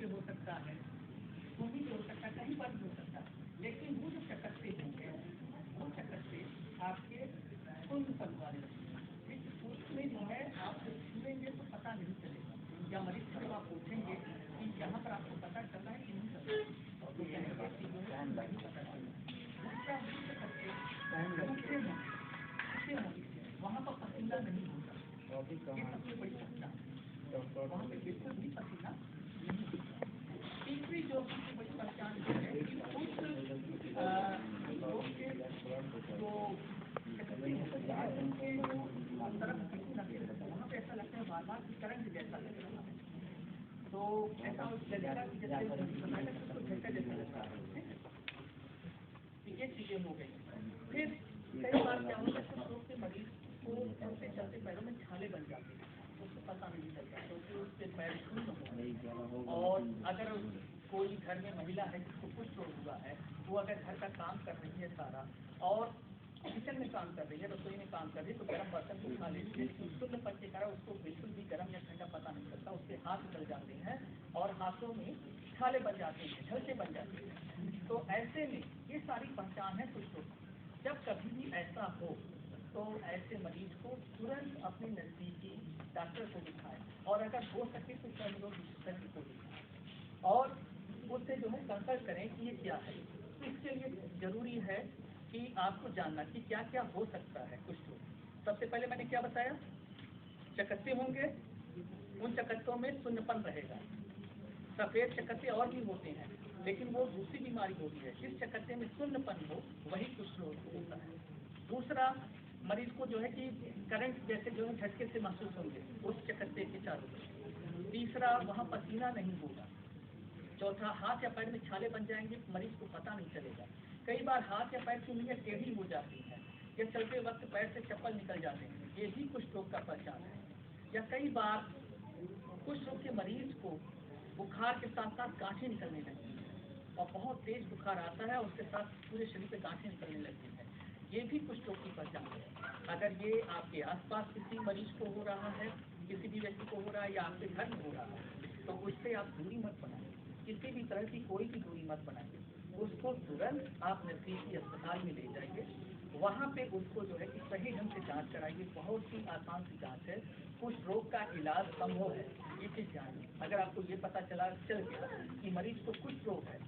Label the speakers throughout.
Speaker 1: पे हो सकता है, भूमि पे हो सकता है, कहीं पर भी हो सकता है, लेकिन वो जो चकत्ते होंगे वो चकत्ते आपके शून्यपन वाले उसमें जो है आप छूएंगे तो पता नहीं चलेगा, या मरीज से जब आप पूछेंगे कि यहाँ पर आपको पता चल रहा है कि नहीं पता, तो कहेंगे कि जो है नहीं पता चल रहा है, वहाँ पर पसीना नहीं होता, ये सबसे बड़ी पहचान है, वहाँ पे बिल्कुल भी पसीना नहीं होता। तीसरी जो सबसे बड़ी पहचान है कि उस लोग के जो वहाँ पे ऐसा लगता है बार बार की करंट जैसा लग रहा है, तो ऐसा लगेगा कि जैसे उसको झटका जैसा लग रहा है। ये चीजें हो गई। फिर कई बार क्या होता है कुछ लोग के मरीज को चलते चलते पैरों में छाले बन जाते हैं, उसको पता नहीं चलता क्योंकि उसके पैर शून्य हो। और अगर कोई घर में महिला है जिसको कुछ रोग हुआ है, वो अगर घर का काम कर रही है सारा और किचन में काम कर रही है, रसोई में काम कर रही है, तो गर्म बर्तन को उठा लेती है, लेकिन शून्यपन के कारण उसको बिल्कुल भी गर्म या ठंडा पता नहीं चलता, उसके हाथ निकल जाते हैं और हाथों में छाले बन जाते हैं, झलके बन जाते हैं। तो ऐसे में ये सारी पहचान है कुछ लोग। जब कभी भी ऐसा हो तो ऐसे मरीज को तुरंत अपने नजदीकी डॉक्टर को दिखाएं, और अगर हो सके तो सर्वरोग विशेषज्ञ को दिखाएं और उससे जो है कंसल्ट करें कि ये क्या है। तो इसके लिए जरूरी है कि आपको जानना कि क्या क्या हो सकता है कुछ लोग। सबसे पहले मैंने क्या बताया, चकत्ते होंगे, उन चकत्तों में शून्यपन रहेगा। सफेद चकत्ते और भी होते हैं, लेकिन वो दूसरी बीमारी होती है। जिस चकत्ते में शून्यपन हो वही कुछ लोग होता है। दूसरा, मरीज को जो है कि करंट जैसे जो है झटके से महसूस होंगे उस चकत्ते के चारों तरफ। तीसरा, वहाँ पसीना नहीं होगा। चौथा, हाथ या पैर में छाले बन जाएंगे, मरीज को पता नहीं चलेगा। कई बार हाथ या पैर की उंगलियां टेढ़ी हो जाती हैं, या चलते वक्त पैर से चप्पल निकल जाते हैं, ये भी कुछ रोग का पहचान है। या कई बार कुछ रोग के मरीज को बुखार के साथ साथ गांठें निकलने लगती हैं, और बहुत तेज बुखार आता है, उसके साथ पूरे शरीर पे गांठें निकलने लगती हैं, ये भी कुछ रोग की पहचान है। अगर ये आपके आसपास किसी मरीज को हो रहा है, किसी भी व्यक्ति को हो रहा है, या आपके घर में हो रहा है, तो उससे आप दूरी मत बनाइए, किसी भी तरह की कोई भी दूरी मत बनाइए। उसको तुरंत आप नजदीकी अस्पताल में ले जाइए, वहाँ पे उसको जो है कि सही ढंग से जांच कराइए। बहुत ही आसान सी जांच है, कुछ रोग का इलाज संभव है, ये चीज जानिए। अगर आपको ये पता चल गया कि मरीज को कुछ रोग है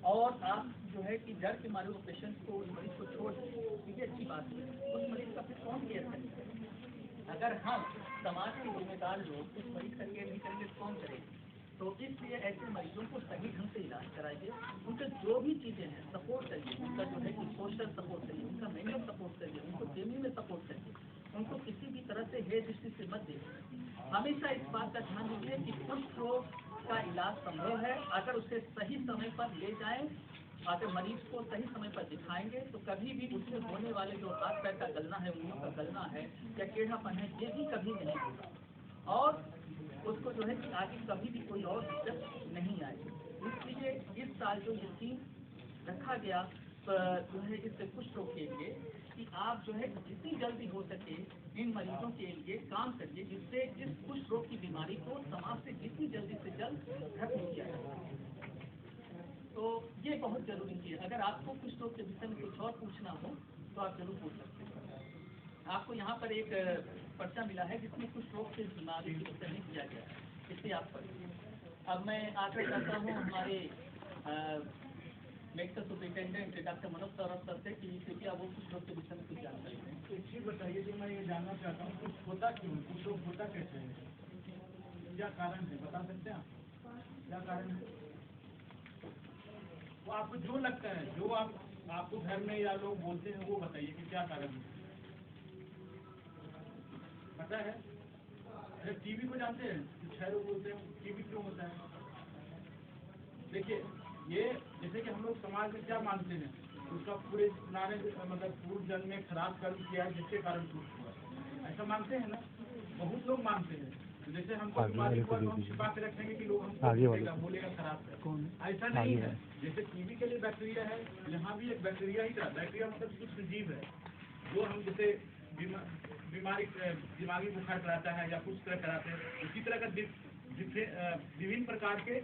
Speaker 1: और आप जो है कि डर के मारे पेशेंट को, उस मरीज को छोड़ दें, ये अच्छी बात है। उस मरीज का फिर कौन केयर करेगा? अगर हम समाज के जिम्मेदार लोग उस मरीज का केयर नहीं करेंगे तो कौन करेगा? तो इसलिए ऐसे मरीजों को सही ढंग से इलाज कराइए, उनके जो भी चीजें हैं सपोर्ट करिए, उनका जो है कि सोशल सपोर्ट करिए, उनका मेंटल सपोर्ट करिए, उनको फैमिली में सपोर्ट करिए, उनको किसी भी तरह से हे दृष्टि से मत देखिए। हमेशा इस बात का ध्यान दीजिए कि कुछ रोग का इलाज संभव है, अगर उसे सही समय पर ले जाएं, अगर मरीज को सही समय पर दिखाएंगे तो कभी भी उससे होने वाले जो हाथ पैर का गलना है, उंगलियों का गलना है या टेढ़ापन है, ये भी कभी नहीं होगा, और उसको जो है कि आगे कभी भी कोई और दिक्कत नहीं आएगी। इसलिए इस साल जो ये थीम रखा गया जो है इस कुछ रोग के लिए कि आप जो है जितनी जल्दी हो सके इन मरीजों के लिए काम करिए, जिससे इस कुछ रोग की बीमारी को समाज से जितनी जल्दी से जल्द खत्म किया जाए। तो ये बहुत जरूरी चीज है। अगर आपको कुछ रोग के विषय में कुछ और पूछना हो तो आप जरूर पूछ सकते हैं। आपको यहाँ पर एक पर्चा मिला है जिसमें कुछ रोग के बीमारी के विषय में किया गया है, इससे आप पढ़िए। अब मैं आग्रह करता हूँ हमारे medical superintendent doctor Manoj Saurabh sir से कि कृपया वो कुछ रोग के विषय में कुछ जानकारी दें।
Speaker 2: एक चीज बताइए जो मैं ये जानना चाहता हूँ, कुछ होता क्यों, कुछ रोग होता कैसे है, क्या कारण है, बता सकते हैं आप क्या कारण है? वो आपको जो लगता है, जो आपको घर में या लोग बोलते हैं वो बताइए कि क्या कारण है, पता है? अरे टीबी को जानते हैं, कुछ है लोग बोलते हैं टीबी क्यों होता है। देखिए ये जैसे कि हम लोग समाज में क्या मानते हैं, उसका पूरे पुराने मतलब पूर्व जन्म में खराब कर्म किया है जिसके कारण कुछ हुआ, ऐसा मानते हैं ना, बहुत लोग मानते हैं। जैसे हमको बीमारी हुआ तो हम छिपा के रखेंगे कि लोग हमको बोलेगा खराब है, ऐसा नहीं है। जैसे टीबी के लिए बैक्टीरिया है, यहाँ भी एक बैक्टीरिया ही था। बैक्टीरिया मतलब सूक्ष्म जीव है जो हम जैसे बीमारी दिमागी बुखार कराता है या कुछ तरह कराते हैं, उसी तरह का विभिन्न प्रकार के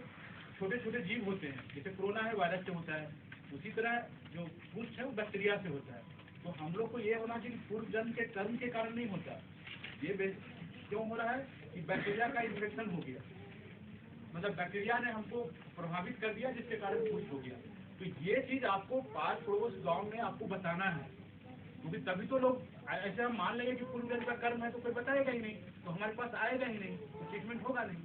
Speaker 2: छोटे छोटे जीव होते हैं, जैसे कोरोना है वायरस से होता है, उसी तरह जो पुष्ट है वो बैक्टीरिया से होता है। तो हम लोग को ये होना चाहिए कि पूर्व जन्म के कर्म के कारण नहीं होता। ये क्यों हो रहा है कि बैक्टीरिया का इन्फेक्शन हो गया, मतलब बैक्टीरिया ने हमको प्रभावित कर दिया जिसके कारण पुष्ट हो गया। तो ये चीज आपको पास पड़ोस गाँव में आपको बताना है, क्योंकि तभी तो लोग ऐसे हम मान लेंगे कि पूर्व जन्म का कर्म है तो कोई बताएगा ही नहीं, तो हमारे पास आएगा ही नहीं, तो ट्रीटमेंट होगा नहीं।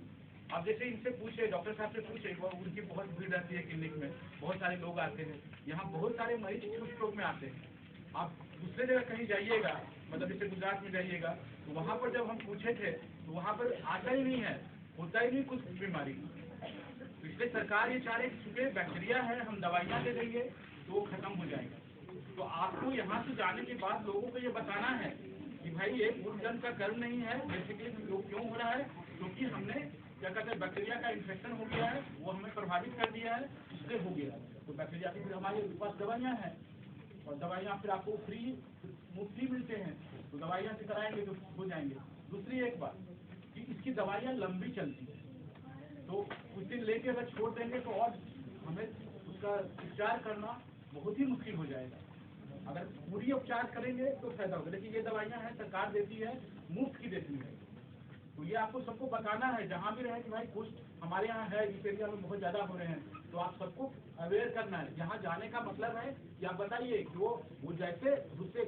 Speaker 2: आप जैसे इनसे पूछे, डॉक्टर साहब से पूछे, उनकी बहुत भीड़ रहती है क्लिनिक में, बहुत सारे लोग आते हैं, यहाँ बहुत सारे मरीज कुष्ठ रोग में आते हैं। आप दूसरे जगह कहीं जाइएगा, मतलब जैसे गुजरात में जाइएगा, तो वहाँ पर जब हम पूछे थे तो वहाँ पर आता ही नहीं है, होता ही नहीं कुछ बीमारी। तो इसलिए सरकार ये चाह रही है चूंकि बैक्टीरिया है, हम दवाइयाँ दे देंगे तो वो खत्म हो जाएगा। तो आपको यहाँ से जाने के बाद लोगों को ये बताना है कि भाई ये पूर्व जन्म का कर्म नहीं है। बेसिकली क्यों हो रहा है, क्योंकि हमने क्या कहते हैं बैक्टीरिया का इन्फेक्शन हो गया है, वो हमें प्रभावित कर दिया है, इसलिए हो गया। तो बैक्टीरिया की फिर हमारे पास दवाइयाँ हैं, और दवाइयाँ फिर आपको मुफ्त मिलते हैं, तो दवाइयाँ से कराएंगे तो हो जाएंगे। दूसरी एक बात कि इसकी दवाइयाँ लंबी चलती है, तो कुछ दिन लेके अगर छोड़ देंगे तो और हमें उसका उपचार करना बहुत ही मुश्किल हो जाएगा। अगर पूरी उपचार करेंगे तो फायदा होगा, लेकिन ये दवाइयाँ हैं सरकार देती है, मुफ्त की देती है। तो ये आपको सबको बताना है, जहाँ भी रहे कि भाई कुष्ठ हमारे यहाँ है, इस एरिया में बहुत ज़्यादा हो रहे हैं, तो आप सबको अवेयर करना है। यहाँ जाने का मतलब है कि आप बताइए कि वो जैसे दूसरे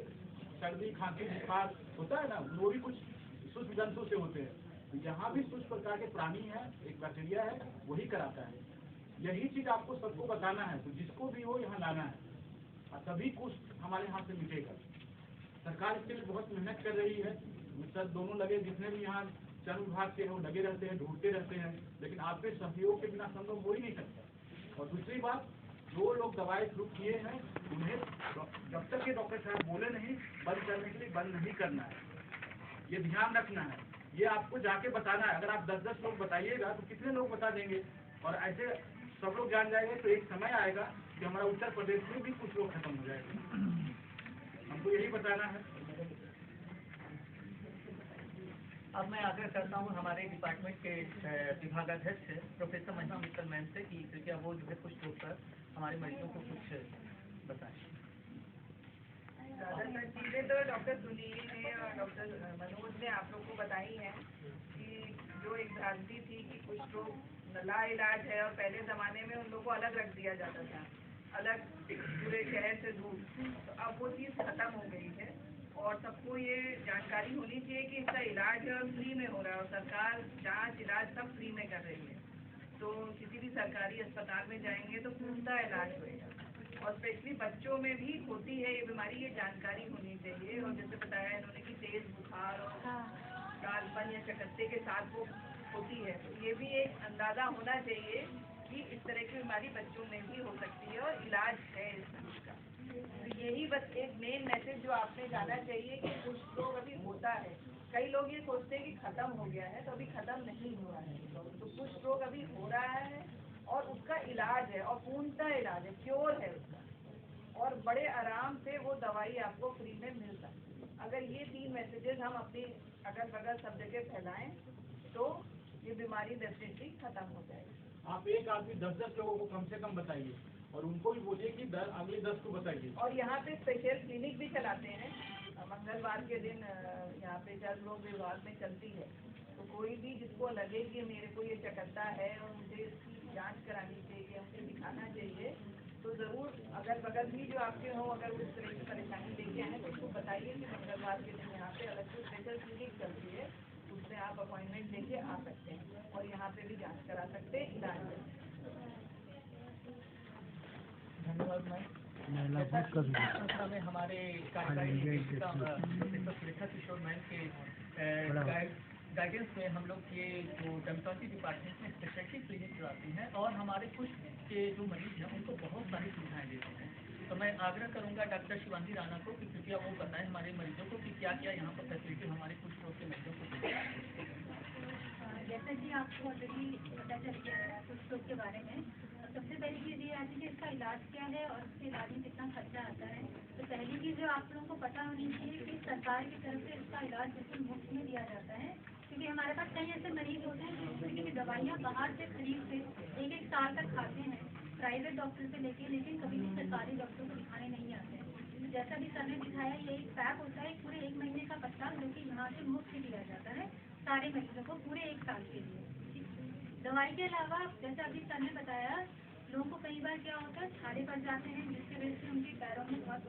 Speaker 2: सर्दी खांसी बुखार होता है ना, वो भी कुछ सूक्ष्म जंतु से होते हैं, तो यहाँ भी कुछ प्रकार के प्राणी है, एक बैक्टीरिया है, वही कराता है। यही चीज़ आपको सबको बताना है, तो जिसको भी हो यहाँ लाना है, और तभी कुष्ठ हमारे यहाँ से मिटेगा। सरकार इसके लिए बहुत मेहनत कर रही है, सब दोनों लगे, जितने भी यहाँ चर्म विभाग के लोग लगे रहते हैं, ढूंढते रहते हैं, लेकिन आपके सहयोग के बिना संभव हो ही नहीं सकता। और दूसरी बात, जो लोग दवाई शुरू किए हैं उन्हें जब तक ये डॉक्टर साहब बोले नहीं बंद करने के लिए बंद नहीं करना है, ये ध्यान रखना है। ये आपको जाके बताना है। अगर आप 10-10 लोग बताइएगा तो कितने लोग बता देंगे, और ऐसे सब लोग जान जाएंगे तो एक समय आएगा कि हमारा उत्तर प्रदेश में भी कुछ लोग खत्म हो जाएगा। हमको यही बताना है।
Speaker 1: अब मैं आग्रह करता हूँ हमारे डिपार्टमेंट के विभागाध्यक्ष प्रोफेसर महिमा मित्तल मैम से कि कृपया वो जो है कुछ लोग पर हमारे मरीजों को कुछ बताएं।
Speaker 3: ज़्यादातर चीज़ें तो डॉक्टर सुनील ने और डॉक्टर मनोज ने आप लोग को बताई हैं कि जो एक भ्रांति थी कि कुछ लोग लाइलाज है, और पहले ज़माने में उन लोगों को अलग रख दिया जाता था, अलग पूरे शहर से दूर, तो अब वो चीज़ खत्म हो गई है। और सबको ये जानकारी होनी चाहिए कि इसका इलाज फ्री में हो रहा है, और सरकार जांच इलाज सब फ्री में कर रही है। तो किसी भी सरकारी अस्पताल में जाएंगे तो पूरा इलाज होएगा, और स्पेशली बच्चों में भी होती है ये बीमारी, ये जानकारी होनी चाहिए। और जैसे बताया इन्होंने कि तेज बुखार और कालपन या चकत्ते के साथ वो होती है, तो ये भी एक अंदाज़ा होना चाहिए कि इस तरह की बीमारी बच्चों में भी हो सकती है और इलाज है इस चीज़ का। तो यही बस एक मेन मैसेज जो आपने जाना चाहिए कि कुछ लोग अभी होता है, कई लोग ये सोचते हैं कि खत्म हो गया है, तो अभी खत्म नहीं हुआ है, तो कुछ लोग अभी हो रहा है और उसका इलाज है, और पूर्णतः इलाज है, क्योर है उसका, और बड़े आराम से वो दवाई आपको फ्री में मिल सकती है। अगर ये 3 मैसेजेस हम अपनी अगल बगल सब जगह फैलाएं तो ये बीमारी डेफिनेटली खत्म हो जाएगी।
Speaker 2: आप एक आदमी 10-10 लोगों को कम से कम बताइए, और उनको भी बोलिए कि अगले 10 को बताइए।
Speaker 3: और यहाँ पे स्पेशल क्लिनिक भी चलाते हैं, मंगलवार के दिन यहाँ पे जल रोग विभाग में चलती है, तो कोई भी जिसको लगे कि मेरे को ये चकत्ता है और मुझे इसकी जांच करानी चाहिए, मुझे दिखाना चाहिए, तो ज़रूर अगल बगल भी जो आपके हों, अगर उस तरह की परेशानी लेके आए तो उसको बताइए कि मंगलवार के दिन यहाँ पे अलग से स्पेशल क्लिनिक चलती है, उसमें आप अपॉइंटमेंट लेके आ सकते हैं और यहाँ पे भी जांच करा सकते हैं, इलाज है।
Speaker 1: धन्यवाद मैम। में हमारे कार्यकारी निदेशिका प्रोफेसर सुरेखा किशोर मैम के गाइडेंस में हम लोग ये जो डर्मेटोलॉजी डिपार्टमेंट में स्पेशलिटी क्लिनिक चलाते हैं, और हमारे कुष्ठ के जो मरीज हैं उनको बहुत सारी सुविधाएं देते हैं। तो मैं आग्रह करूंगा डॉक्टर शिवांगी राणा को कि कृपया वो बताएं हमारे मरीजों को कि क्या क्या यहाँ पर फैसिलिटी हमारे कुष्ठ रोग के मरीजों को देते हैं।
Speaker 4: जैसा कि आपको ऑलरेडी पता चल गया है कुष्ठ रोग के बारे में, सबसे पहली चीज़ ये आती है कि इसका इलाज क्या है और इसके इलाज में कितना खर्चा आता है। तो पहली चीज़ जो आप लोगों को पता होनी चाहिए कि सरकार की तरफ से इसका इलाज बिल्कुल मुफ्त में दिया जाता है, क्योंकि हमारे पास कई ऐसे मरीज होते हैं जो इस तरीके की दवाइयाँ बाहर से खरीद के एक साल तक खाते हैं प्राइवेट डॉक्टर से लेके, लेकिन कभी भी सरकारी डॉक्टर को दिखाने नहीं आते हैं। जैसा भी सर ने दिखाया, ये एक पैक होता है पूरे 1 महीने का पत्ता, जो कि यहाँ से मुफ्त दिया जाता है सारे मरीजों को पूरे 1 साल के लिए। दवाई के अलावा जैसे अभी सर ने बताया, लोगों को कई बार क्या होता है, छाले पड़ जाते हैं, जिसकी वजह से उनके पैरों में बहुत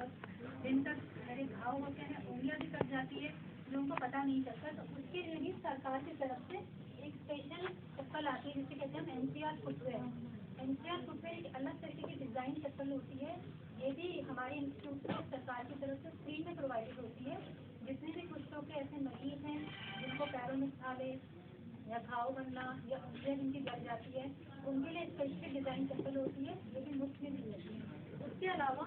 Speaker 4: दिन तक मेरे घाव होते हैं, उंगलियां भी कट जाती है, जो उनको पता नहीं चलता। तो उसके लिए भी सरकार की तरफ से एक स्पेशल चप्पल आती है, जिसे कहते हैं NCR फुटवेयर। NCR फुटवेयर एक अलग तरीके की डिजाइन चप्पल होती है। ये भी हमारे इंस्टीट्यूट से सरकार की तरफ से फ्री में प्रोवाइडेड होती है। जितने भी कुष्ठ रोग के ऐसे मरीज हैं जिनको पैरों में छाले या घाव बनना या उंगलियां जिनकी जल जाती है, उनके लिए स्पेशल डिजाइन चप्पल होती है, ये भी मुफ्त में दी जाती है। उसके अलावा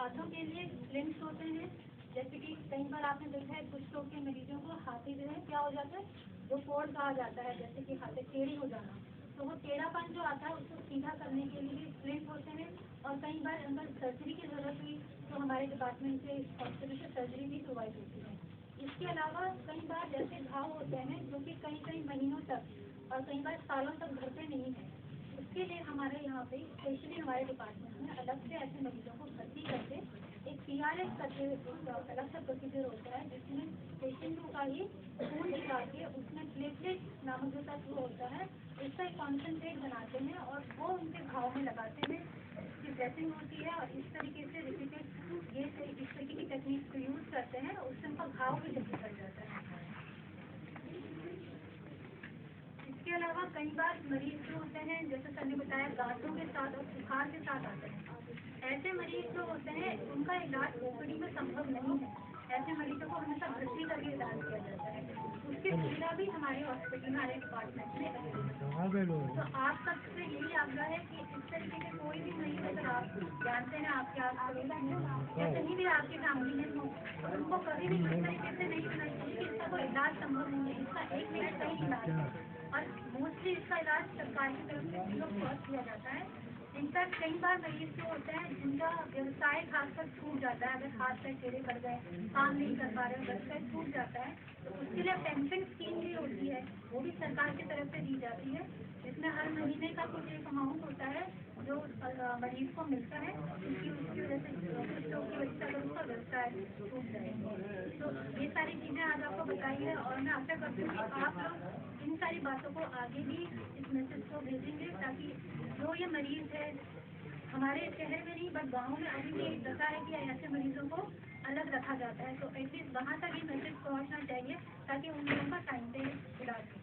Speaker 4: हाथों के लिए स्लिंग्स होते हैं, जैसे कि कई बार आपने देखा है कुछ लोग के मरीजों को हाथी जो है क्या हो जाता है, जो फोड़ कहा जाता है, जैसे कि हाथे टेढ़ी हो जाना, तो वो टेढ़ापन जो आता है उसको सीधा करने के लिए स्लिंग होते हैं। और कई बार अगर सर्जरी की जरूरत हुई तो हमारे डिपार्टमेंट से हॉस्पिटल से सर्जरी भी प्रोवाइड होती है। इसके अलावा कई बार जैसे घाव होते हैं जो कि कई महीनों तक और कई बार सालों तक भरते नहीं हैं, उसके लिए हमारे यहाँ पे स्पेशली हमारे डिपार्टमेंट में अलग से ऐसे मरीजों को भर्ती करके एक PRS करके अलग सा प्रोसीजर होता है, जिसमें पेशेंट का ही खून निकाल के उसमें प्लेटलेट नामक जो तत्व होता है उसका एक कॉन्सेंट्रेट बनाते हैं और वो उनके घाव में लगाते हैं। इसकी ड्रेसिंग होती है और इस तरीके से रिपीटेड ये इस तरीके की टेक्निक को यूज करते हैं, उससे उनका घाव भी जल्दी भर जाता है। इसके अलावा कई बार मरीज जो होते हैं, जैसे सर ने बताया, गांठों के साथ और बुखार के साथ आते हैं। ऐसे मरीज जो होते हैं उनका इलाज ओपीडी में संभव नहीं है, ऐसे मरीजों को हमेशा भर्ती करके इलाज किया जाता है। उसकी सुविधा भी हमारे हॉस्पिटल हमारे डिपार्टमेंट में अवेलेबल है। तो आप सबसे यही आग्रह है कि इस तरीके के कोई भी मरीज अगर आप जानते हैं आपके आस पड़ोस में या कहीं भी आपकी फैमिली में हो, तो उनको कभी भी इस तरीके से नहीं सुना चाहिए कि इसका कोई इलाज संभव नहीं है। इसका एक मिनट का ही इलाज है और मोस्टली इसका इलाज सरकार की तरफ से फ्री ऑफ कॉस्ट किया जाता है। इनफैक्ट कई बार मरीज जो होते हैं जिनका व्यवसाय खासकर छूट जाता है, अगर हाथ पैर टेढ़े पड़ गए, काम नहीं कर पा रहे, व्यवसाय छूट जाता है, तो उसके लिए पेंशन स्कीम भी होती है, वो भी सरकार की तरफ से दी जाती है। इसमें हर महीने का कुछ एक अमाउंट होता है जो मरीज को मिलता है, क्योंकि उसकी वजह से कुछ लोग की वजह से अगर उसका व्यवसाय छूट जाए। तो ये सारी चीज़ें आज आपको बताई है और मैं आशा करती हूँ कि आप लोग इन सारी बातों को आगे भी इस मैसेज को भेजेंगे, ताकि जो ये मरीज है हमारे शहर में नहीं बट गाँव में अभी भी एक दशा है कि ऐसे मरीजों को अलग रखा जाता है, तो एटलीस्ट वहाँ तक ये मैसेज पहुँचना चाहिए ताकि उन लोगों का टाइम पे इलाज हो।